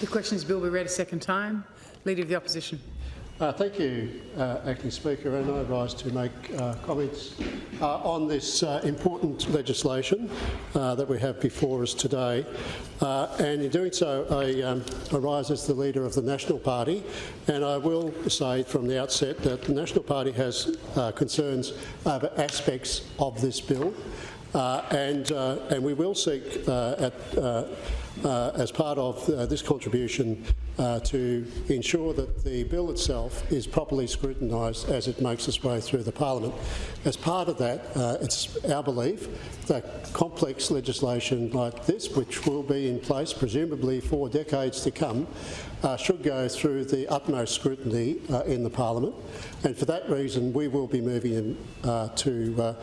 The questions bill be read a second time. Leader of the Opposition. Thank you, Acting Speaker, and I rise to make comments on this important legislation that we have before us today. And in doing so, I rise as the Leader of the National Party, and I will say from the outset that the National Party has concerns over aspects of this bill, and we will seek as part of this contribution to ensure that the bill itself is properly scrutinised as it makes its way through the Parliament. As part of that, it's our belief that complex legislation like this, which will be in place presumably for decades to come, should go through the utmost scrutiny in the Parliament, and for that reason we will be moving to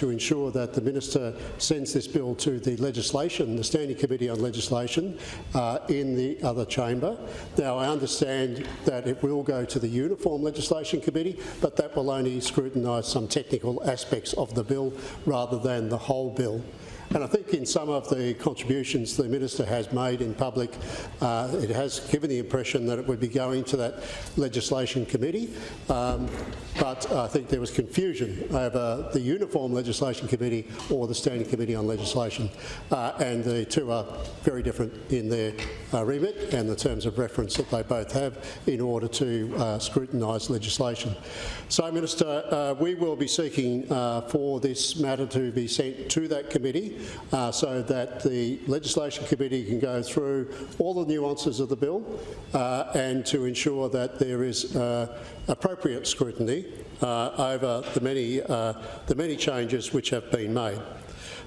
ensure that the Minister sends this bill to the Standing Committee on Legislation in the other chamber. Now, I understand that it will go to the Uniform Legislation Committee, but that will only scrutinise some technical aspects of the bill rather than the whole bill. And I think in some of the contributions the Minister has made in public, it has given the impression that it would be going to that legislation committee, but I think there was confusion over the Uniform Legislation Committee or the Standing Committee on Legislation, and the two are very different in their remit and the terms of reference that they both have in order to scrutinise legislation. So, Minister, we will be seeking for this matter to be sent to that committee so that the Legislation Committee can go through all the nuances of the bill and to ensure that there is appropriate scrutiny over the many changes which have been made.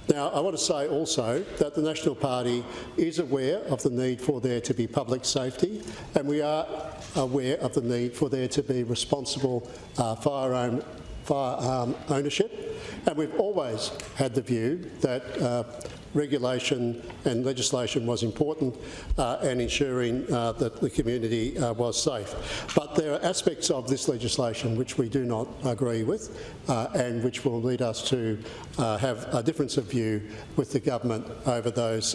Now, I want to say also that the National Party is aware of the need for there to be public safety, and we are aware of the need for there to be responsible firearm ownership, and we've always had the view that regulation and legislation was important and ensuring that the community was safe. But there are aspects of this legislation which we do not agree with and which will lead us to have a difference of view with the government over those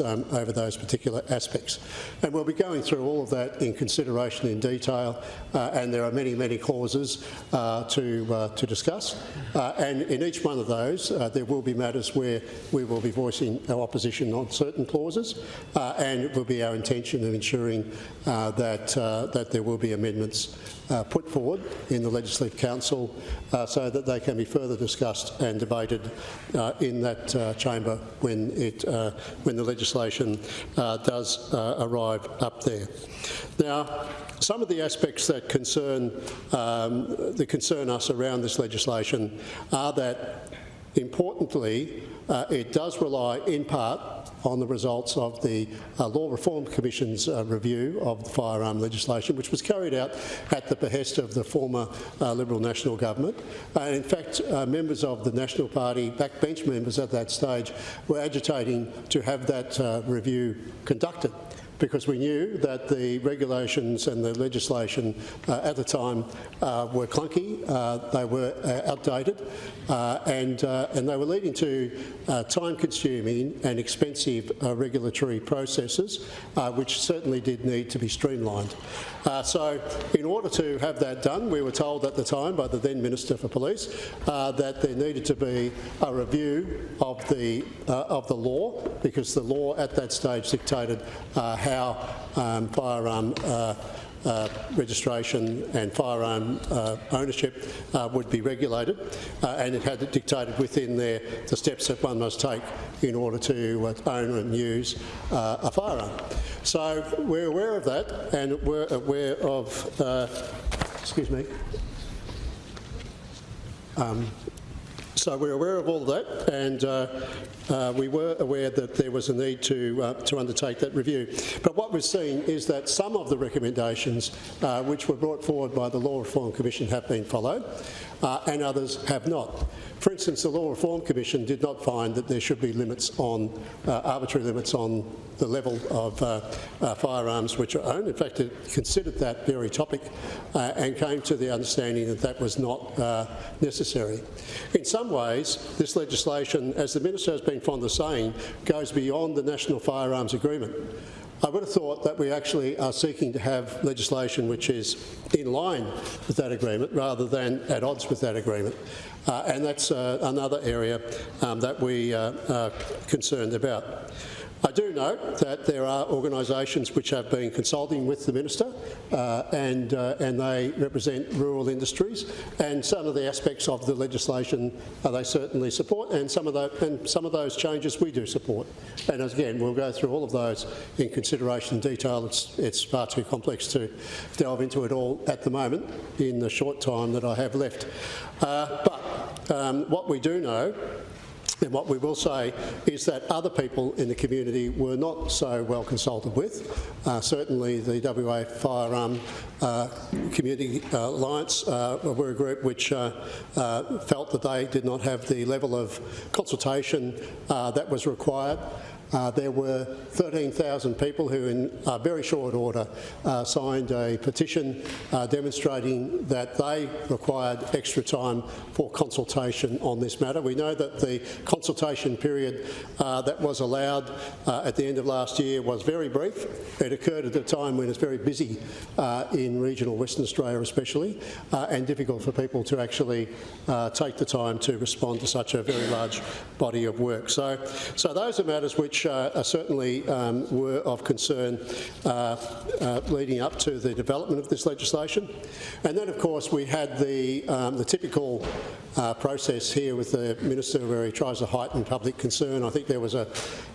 particular aspects. And we'll be going through all of that in consideration in detail, and there are many, many clauses to discuss. And in each one of those, there will be matters where we will be voicing our opposition on certain clauses, and it will be our intention of ensuring that there will be amendments put forward in the Legislative Council so that they can be further discussed and debated in that chamber when the legislation does arrive up there. Now, some of the aspects that concern us around this legislation are that, importantly, it does rely in part on the results of the Law Reform Commission's review of the firearm legislation, which was carried out at the behest of the former Liberal National Government. In fact, members of the National Party, backbench members at that stage, were agitating to have that review conducted, because we knew that the regulations and the legislation at the time were clunky, they were outdated, and they were leading to time-consuming and expensive regulatory processes, which certainly did need to be streamlined. So, in order to have that done, we were told at the time by the then Minister for Police that there needed to be a review of the law, because the law at that stage dictated how firearm registration and firearm ownership would be regulated, and it had dictated within there the steps that one must take in order to own and use a firearm. So we're aware of that, and we're aware of So we're aware of all of that, and we were aware that there was a need to undertake that review. But what we're seeing is that some of the recommendations which were brought forward by the Law Reform Commission have been followed, and others have not. For instance, the Law Reform Commission did not find that there should be limits on arbitrary limits on the level of firearms which are owned. In fact, it considered that very topic and came to the understanding that that was not necessary. In some ways, this legislation, as the Minister has been fond of saying, goes beyond the National Firearms Agreement. I would have thought that we actually are seeking to have legislation which is in line with that agreement rather than at odds with that agreement. And that's another area that we are concerned about. I do note that there are organisations which have been consulting with the Minister and they represent rural industries, and some of the aspects of the legislation they certainly support, and some of those changes we do support. And again, we'll go through all of those in consideration in detail. It's far too complex to delve into it all at the moment in the short time that I have left. But what we do know, and what we will say, is that other people in the community were not so well consulted with. Certainly the WA Firearm Community Alliance were a group which felt that they did not have the level of consultation that was required. There were 13,000 people who in very short order signed a petition demonstrating that they required extra time for consultation on this matter. We know that the consultation period that was allowed at the end of last year was very brief. It occurred at a time when it's very busy in regional Western Australia especially, and difficult for people to actually take the time to respond to such a very large body of work. So those are matters which certainly were of concern leading up to the development of this legislation. And then, of course, we had the typical process here with the Minister where he tries to heighten public concern. I think there was a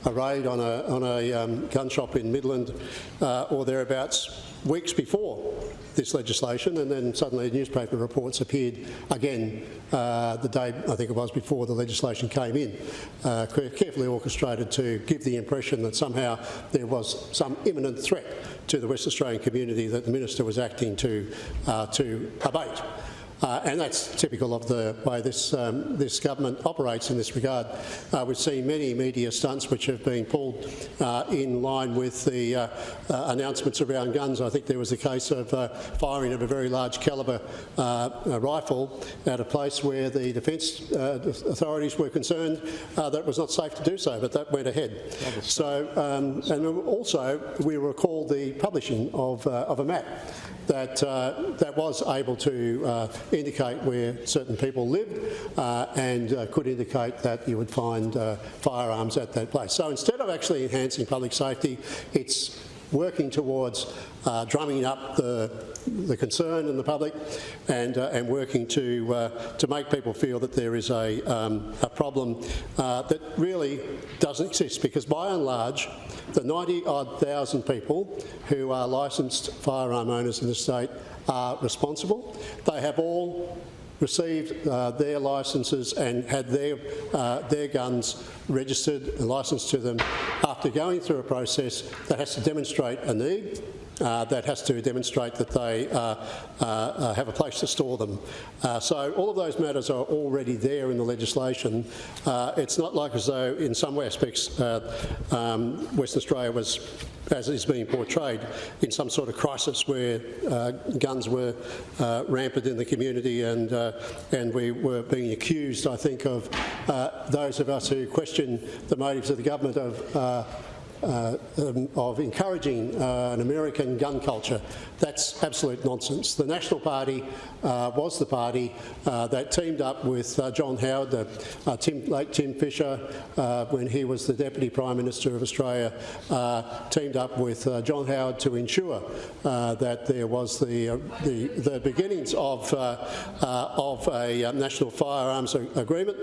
raid on a gun shop in Midland or thereabouts weeks before this legislation, and then suddenly newspaper reports appeared again the day, I think it was, before the legislation came in, carefully orchestrated to give the impression that somehow there was some imminent threat to the West Australian community that the Minister was acting to abate. And that's typical of the way this government operates in this regard. We've seen many media stunts which have been pulled in line with the announcements around guns. I think there was a case of firing of a very large calibre rifle at a place where the defence authorities were concerned that it was not safe to do so, but that went ahead. So, and also we recall the publishing of a map that was able to indicate where certain people lived and could indicate that you would find firearms at that place. So instead of actually enhancing public safety, it's working towards drumming up the concern in the public and working to make people feel that there is a problem that really doesn't exist, because by and large the 90-odd thousand people who are licensed firearm owners in the state are responsible. They have all received their licences and had their guns registered and licensed to them after going through a process that has to demonstrate a need, that has to demonstrate that they have a place to store them. So all of those matters are already there in the legislation. It's not like as though in some aspects Western Australia was, as is being portrayed, in some sort of crisis where guns were rampant in the community and we were being accused, I think, of those of us who question the motives of the government of encouraging an American gun culture. That's absolute nonsense. The National Party was the party that teamed up with John Howard, late Tim Fisher, when he was the Deputy Prime Minister of Australia, teamed up with John Howard to ensure that there was the beginnings of a national firearms agreement,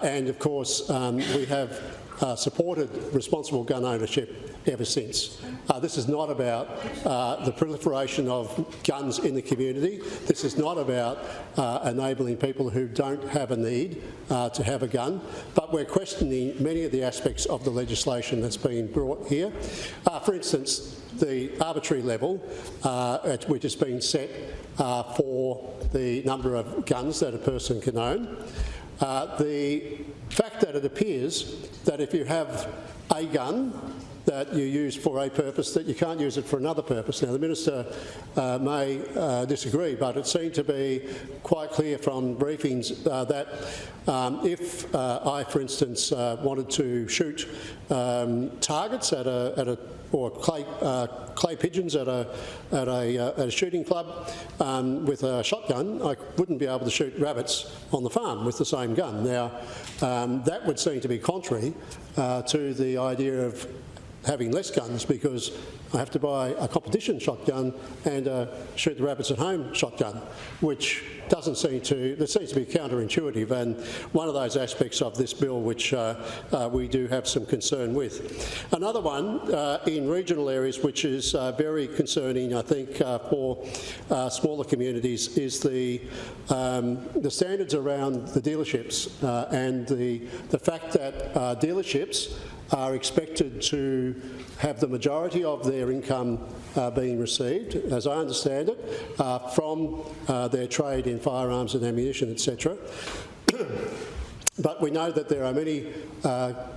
and of course we have supported responsible gun ownership ever since. This is not about the proliferation of guns in the community. This is not about enabling people who don't have a need to have a gun, but we're questioning many of the aspects of the legislation that's been brought here. For instance, the arbitrary level which has been set for the number of guns that a person can own. The fact that it appears that if you have a gun that you use for a purpose that you can't use it for another purpose. Now, the Minister may disagree, but it seemed to be quite clear from briefings that if I, for instance, wanted to shoot targets or clay pigeons at a shooting club with a shotgun, I wouldn't be able to shoot rabbits on the farm with the same gun. Now, that would seem to be contrary to the idea of having less guns, because I have to buy a competition shotgun and a shoot the rabbits at home shotgun, which that seems to be counterintuitive, and one of those aspects of this bill which we do have some concern with. Another one in regional areas which is very concerning, I think, for smaller communities is the standards around the dealerships and the fact that dealerships are expected to have the majority of their income being received, as I understand it, from their trade in firearms and ammunition, etc. But we know that there are many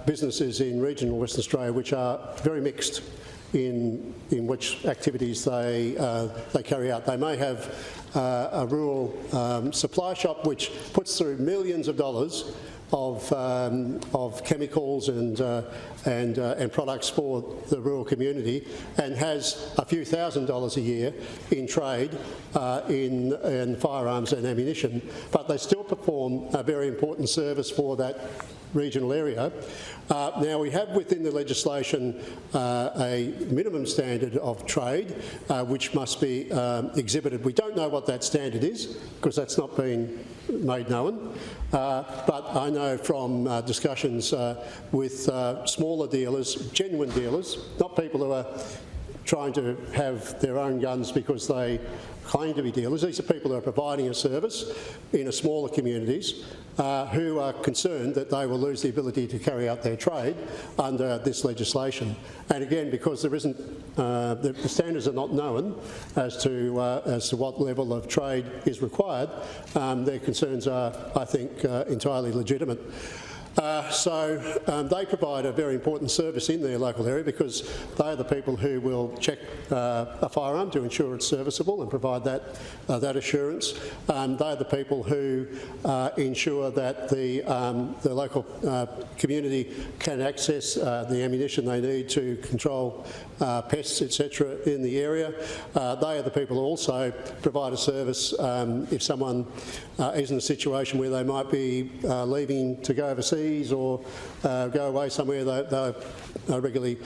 businesses in regional Western Australia which are very mixed in which activities they carry out. They may have a rural supply shop which puts through millions of dollars of chemicals and products for the rural community, and has a few $1,000s a year in trade in firearms and ammunition, but they still perform a very important service for that regional area. Now, we have within the legislation a minimum standard of trade which must be exhibited. We don't know what that standard is because that's not been made known, but I know from discussions with smaller dealers, genuine dealers, not people who are trying to have their own guns because they claim to be dealers. These are people who are providing a service in smaller communities who are concerned that they will lose the ability to carry out their trade under this legislation. And again, because there isn't, the standards are not known as to what level of trade is required, their concerns are, I think, entirely legitimate. So they provide a very important service in their local area because they are the people who will check a firearm to ensure it's serviceable and provide that assurance. They are the people who ensure that the local community can access the ammunition they need to control pests, etc. in the area. They are the people who also provide a service if someone is in a situation where they might be leaving to go overseas or go away somewhere. They regularly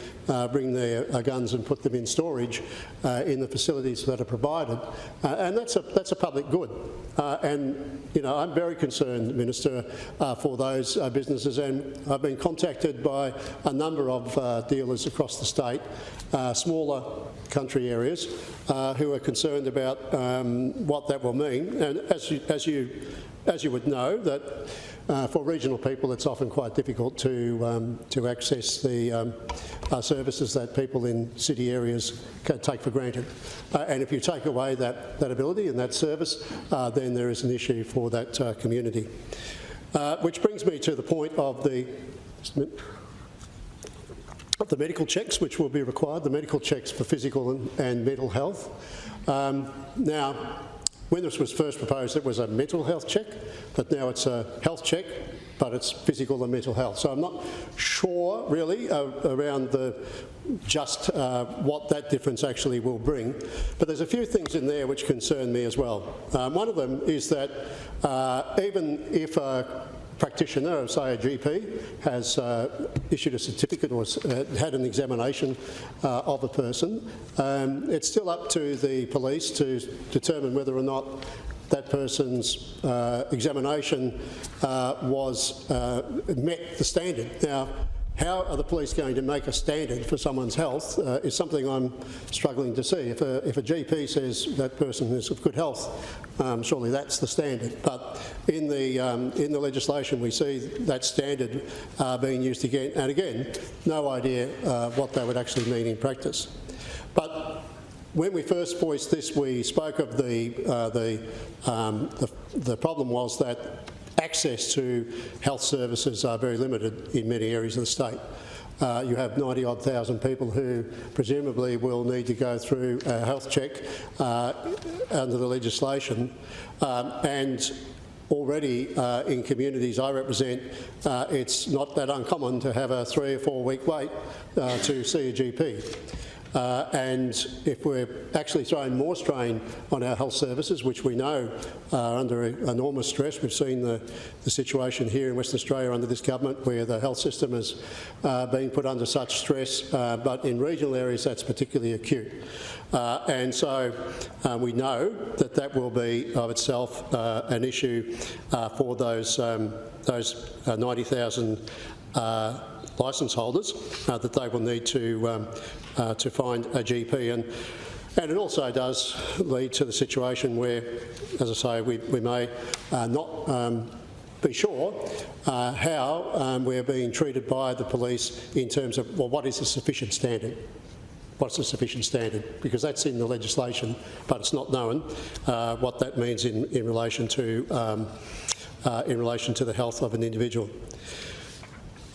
bring their guns and put them in storage in the facilities that are provided, and that's a public good. And you know, I'm very concerned, Minister, for those businesses, and I've been contacted by a number of dealers across the state, smaller country areas, who are concerned about what that will mean. And as you would know, that for regional people, it's often quite difficult to access the services that people in city areas can take for granted. And if you take away that ability and that service, then there is an issue for that community. Which brings me to the point of the medical checks, which will be required, the medical checks for physical and mental health. Now, when this was first proposed, it was a mental health check, but now it's a health check, but it's physical and mental health. So I'm not sure, really, around what that difference actually will bring. But there's a few things in there which concern me as well. One of them is that even if a practitioner, say a GP, has issued a certificate or had an examination of a person, it's still up to the police to determine whether or not that person's examination met the standard. Now, how are the police going to make a standard for someone's health is something I'm struggling to see. If a GP says that person is of good health, surely that's the standard. But in the legislation, we see that standard being used again and again. No idea what that would actually mean in practice. But when we first voiced this, we spoke of the problem was that access to health services are very limited in many areas of the state. you have 90-odd thousand people who presumably will need to go through a health check under the legislation, and already in communities I represent, it's not that uncommon to have a 3 or 4 week wait to see a GP. And if we're actually throwing more strain on our health services, which we know are under enormous stress, we've seen the situation here in Western Australia under this government where the health system is being put under such stress, but in regional areas that's particularly acute. And so we know that that will be of itself an issue for those 90,000 licence holders, that they will need to find a GP. And it also does lead to the situation where, as I say, we may not be sure how we're being treated by the police in terms of, well, what is a sufficient standard? What's a sufficient standard? Because that's in the legislation, but it's not known what that means in relation to the health of an individual.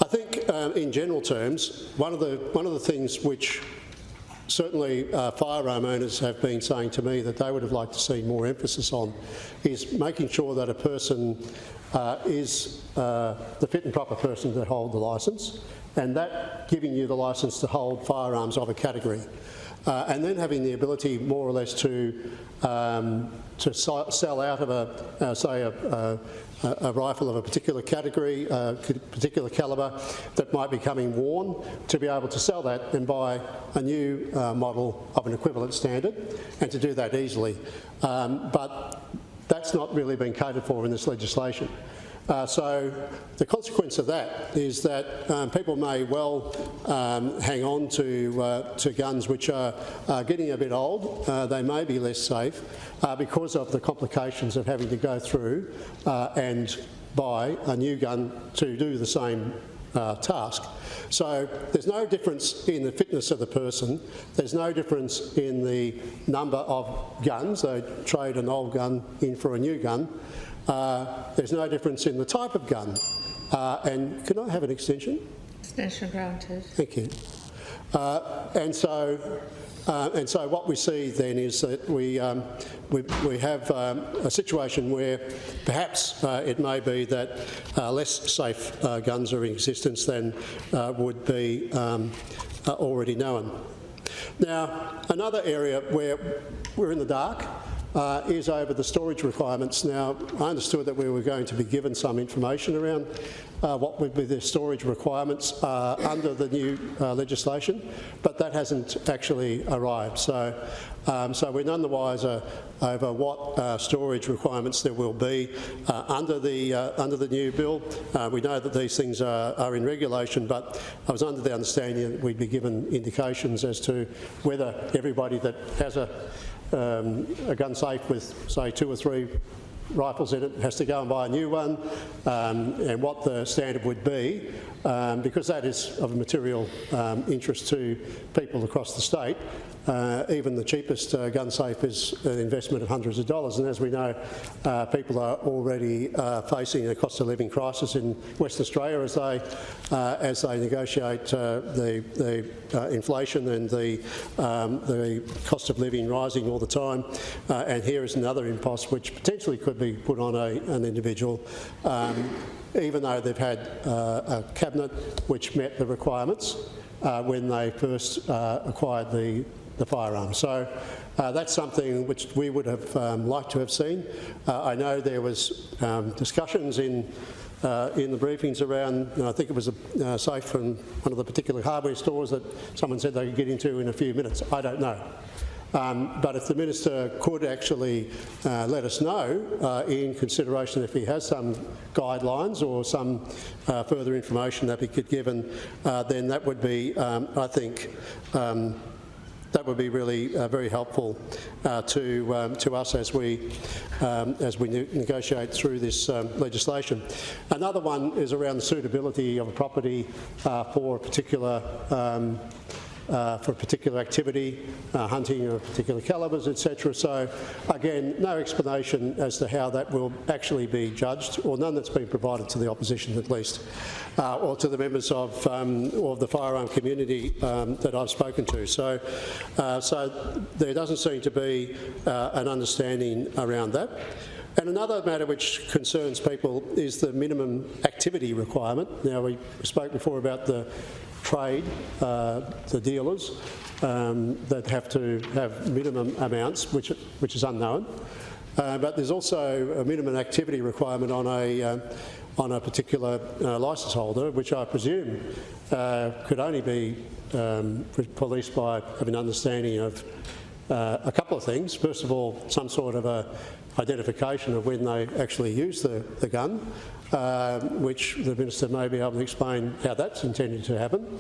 I think, in general terms, one of the things which certainly firearm owners have been saying to me that they would have liked to see more emphasis on is making sure that a person is the fit and proper person to hold the licence, and that giving you the licence to hold firearms of a category, and then having the ability more or less to sell out of say a rifle of a particular category, particular calibre that might be coming worn, to be able to sell that and buy a new model of an equivalent standard, and to do that easily. But that's not really been catered for in this legislation. So the consequence of that is that people may well hang on to guns which are getting a bit old. They may be less safe because of the complications of having to go through and buy a new gun to do the same task. So there's no difference in the fitness of the person, there's no difference in the number of guns. They trade an old gun in for a new gun. There's no difference in the type of gun. And can I have an extension? Extension granted. Thank you. And so what we see then is that we have a situation where perhaps it may be that less safe guns are in existence than would be already known. Now, another area where we're in the dark is over the storage requirements. Now, I understood that we were going to be given some information around what would be the storage requirements under the new legislation, but that hasn't actually arrived. So we're none the wiser over what storage requirements there will be under the new bill. We know that these things are in regulation, but I was under the understanding that we'd be given indications as to whether everybody that has a gun safe with, say, 2 or 3 rifles in it has to go and buy a new one, and what the standard would be, because that is of material interest to people across the state. Even the cheapest gun safe is an investment of hundreds of dollars, and as we know, people are already facing a cost of living crisis in Western Australia as they negotiate the inflation and the cost of living rising all the time. And here is another impost which potentially could be put on an individual, even though they've had a cabinet which met the requirements when they first acquired the firearm. So that's something which we would have liked to have seen. I know there was discussions in the briefings around, I think it was a safe from one of the particular hardware stores that someone said they could get into in a few minutes. I don't know. But if the Minister could actually let us know in consideration if he has some guidelines or some further information that he could give, then that would be, I think, that would be really very helpful to us as we negotiate through this legislation. Another one is around the suitability of a property for a particular for a particular activity, hunting of particular calibres, etc. So again, no explanation as to how that will actually be judged, or none that's been provided to the opposition at least, or to the members of the firearm community that I've spoken to. So there doesn't seem to be an understanding around that. And another matter which concerns people is the minimum activity requirement. Now, we spoke before about the trade, the dealers, that have to have minimum amounts, which is unknown. But there's also a minimum activity requirement on a particular licence holder, which I presume could only be policed by having an understanding of a couple of things. First of all, some sort of a identification of when they actually use the gun, which the Minister may be able to explain how that's intended to happen.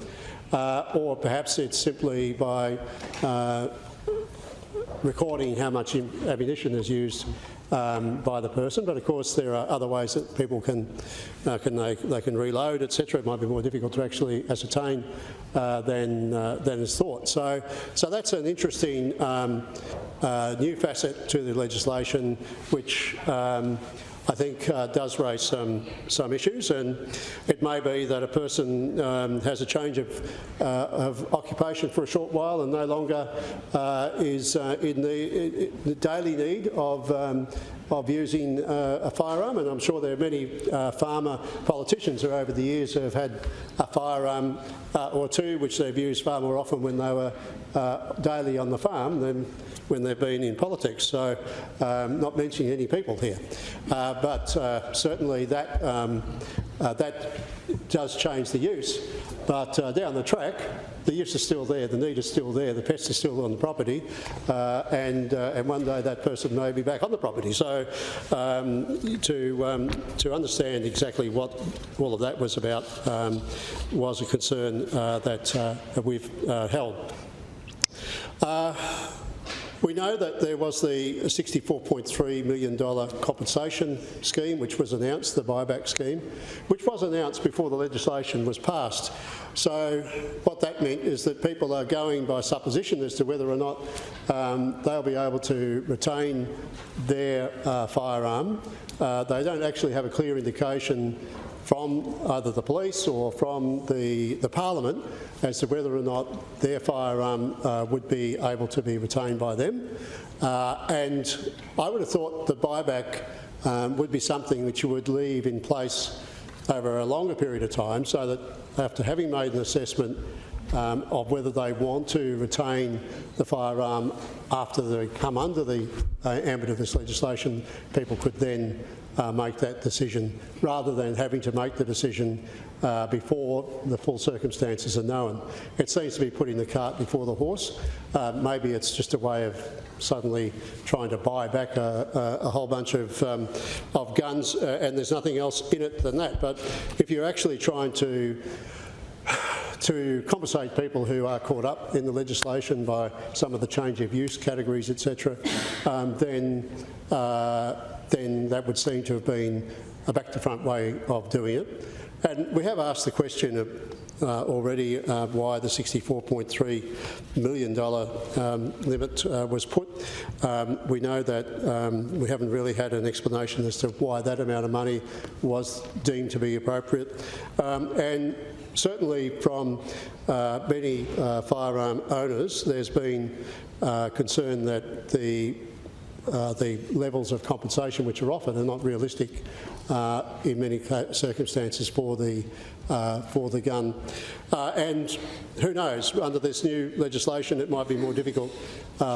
Or perhaps it's simply by recording how much ammunition is used by the person, but of course there are other ways that people can reload, etc. It might be more difficult to actually ascertain than is thought. So that's an interesting new facet to the legislation, which I think does raise some issues, and it may be that a person has a change of occupation for a short while and no longer is in the daily need of using a firearm. And I'm sure there are many farmer politicians who over the years have had a firearm or two which they've used far more often when they were daily on the farm than when they've been in politics. So not mentioning any people here. But certainly that does change the use. But down the track, the use is still there, the need is still there, the pest is still on the property, and one day that person may be back on the property. So to understand exactly what all of that was about was a concern that we've held. We know that there was the $64.3 million compensation scheme which was announced, the buyback scheme, which was announced before the legislation was passed. So what that meant is that people are going by supposition as to whether or not they'll be able to retain their firearm. They don't actually have a clear indication from either the police or from the Parliament as to whether or not their firearm would be able to be retained by them. And I would have thought the buyback would be something which you would leave in place over a longer period of time, so that after having made an assessment of whether they want to retain the firearm after they come under the ambit of this legislation, people could then make that decision, rather than having to make the decision before the full circumstances are known. It seems to be putting the cart before the horse. Maybe it's just a way of suddenly trying to buy back a whole bunch of guns, and there's nothing else in it than that. But if you're actually trying to compensate people who are caught up in the legislation by some of the change of use categories, etc., then that would seem to have been a back-to-front way of doing it. And we have asked the question already why the $64.3 million limit was put. We know that we haven't really had an explanation as to why that amount of money was deemed to be appropriate. And certainly from many firearm owners, there's been concern that the levels of compensation which are offered are not realistic in many circumstances for the gun. And who knows, under this new legislation it might be more difficult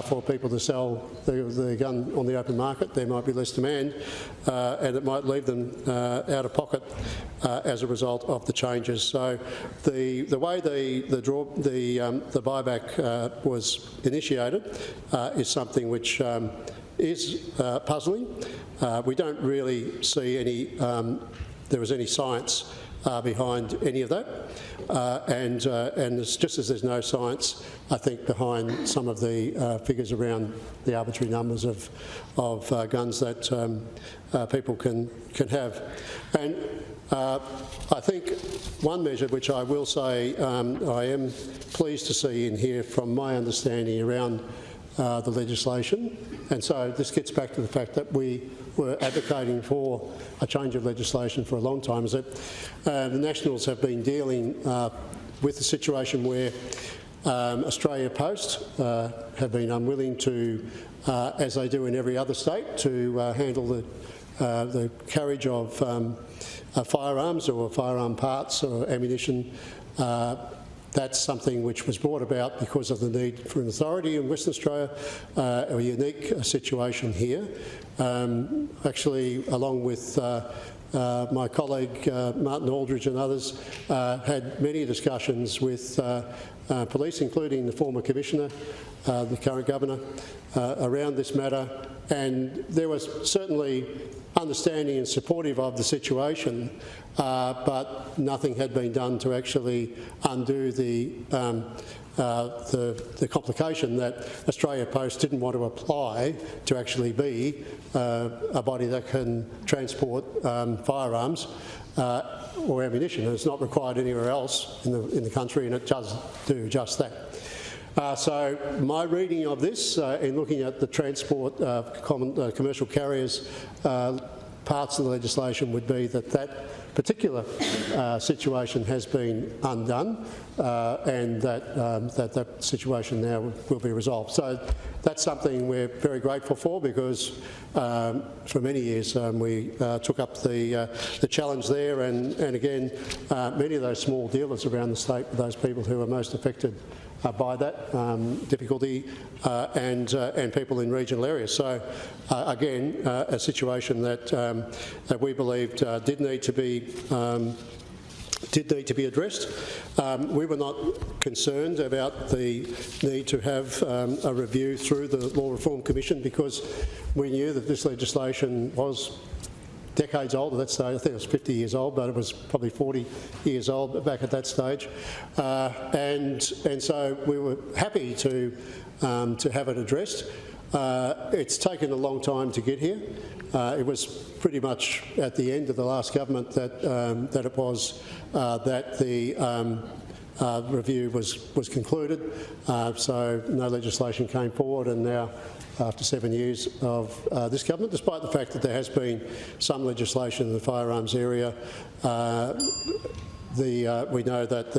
for people to sell the gun on the open market. There might be less demand and it might leave them out of pocket as a result of the changes. So the way the buyback was initiated is something which is puzzling. We don't really see there was any science behind any of that. And just as there's no science, I think, behind some of the figures around the arbitrary numbers of guns that people can have. And I think one measure which I will say I am pleased to see in here, from my understanding around the legislation, and so this gets back to the fact that we were advocating for a change of legislation for a long time, is that the Nationals have been dealing with the situation where Australia Post have been unwilling to, as they do in every other state, to handle the carriage of firearms or firearm parts or ammunition. That's something which was brought about because of the need for an authority in Western Australia, a unique situation here. Actually, along with my colleague Martin Aldridge and others, had many discussions with police, including the former Commissioner, the current Governor, around this matter, and there was certainly understanding and supportive of the situation, but nothing had been done to actually undo the complication that Australia Post didn't want to apply to actually be a body that can transport firearms or ammunition. And it's not required anywhere else in the country, and it does do just that. So my reading of this, in looking at the transport commercial carriers parts of the legislation, would be that that particular situation has been undone, and that situation now will be resolved. So that's something we're very grateful for, because for many years we took up the challenge there, and again, many of those small dealers around the state were those people who are most affected by that difficulty, and people in regional areas. So again, a situation that we believed did need to be addressed. We were not concerned about the need to have a review through the Law Reform Commission, because we knew that this legislation was decades old at that stage. I think it was 50 years old, but it was probably 40 years old back at that stage, and so we were happy to have it addressed. It's taken a long time to get here. It was pretty much at the end of the last government that the review was concluded, so no legislation came forward, and now, after 7 years of this government, despite the fact that there has been some legislation in the firearms area, we know that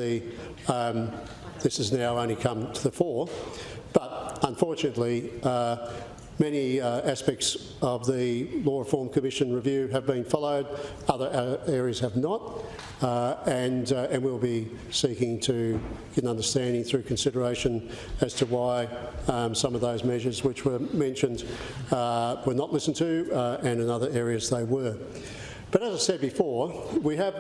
this has now only come to the fore. But unfortunately, many aspects of the Law Reform Commission review have been followed, other areas have not, and we'll be seeking to get an understanding through consideration as to why some of those measures which were mentioned were not listened to, and in other areas they were. But as I said before, we have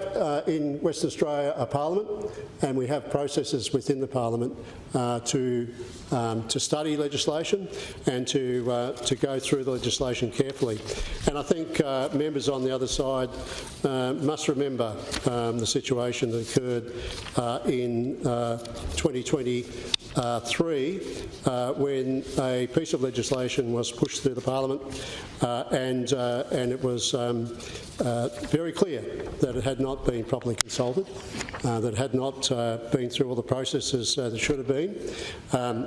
in Western Australia a parliament, and we have processes within the parliament to study legislation and to go through the legislation carefully. And I think members on the other side must remember the situation that occurred in 2023 when a piece of legislation was pushed through the parliament, and it was very clear that it had not been properly consulted, that it had not been through all the processes that it should have been.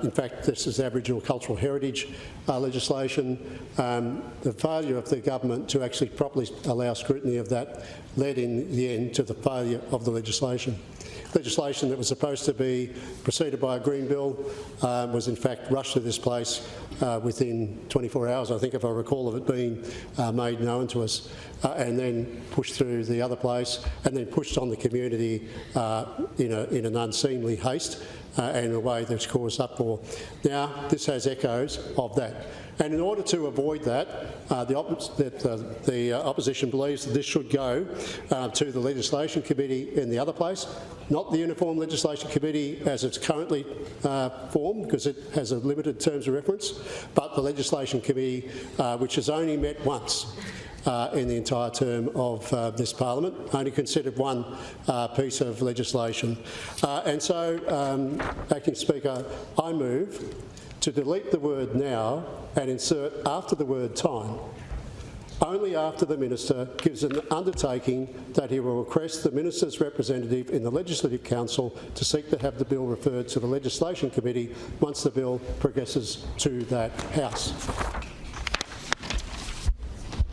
In fact, this is Aboriginal cultural heritage legislation. The failure of the government to actually properly allow scrutiny of that led in the end to the failure of the legislation. Legislation that was supposed to be preceded by a Green Bill was in fact rushed to this place within 24 hours, I think, if I recall, of it being made known to us, and then pushed through the other place, and then pushed on the community in an unseemly haste and in a way that's caused uproar. Now, this has echoes of that. And in order to avoid that, the opposition believes that this should go to the Legislation Committee in the other place, not the Uniform Legislation Committee as it's currently formed, because it has a limited terms of reference, but the Legislation Committee, which has only met once. in the entire term of this parliament, only considered one piece of legislation. And so, Acting Speaker, I move to delete the word now and insert after the word time, only after the Minister gives an undertaking that he will request the Minister's representative in the Legislative Council to seek to have the bill referred to the Legislation Committee once the bill progresses to that House.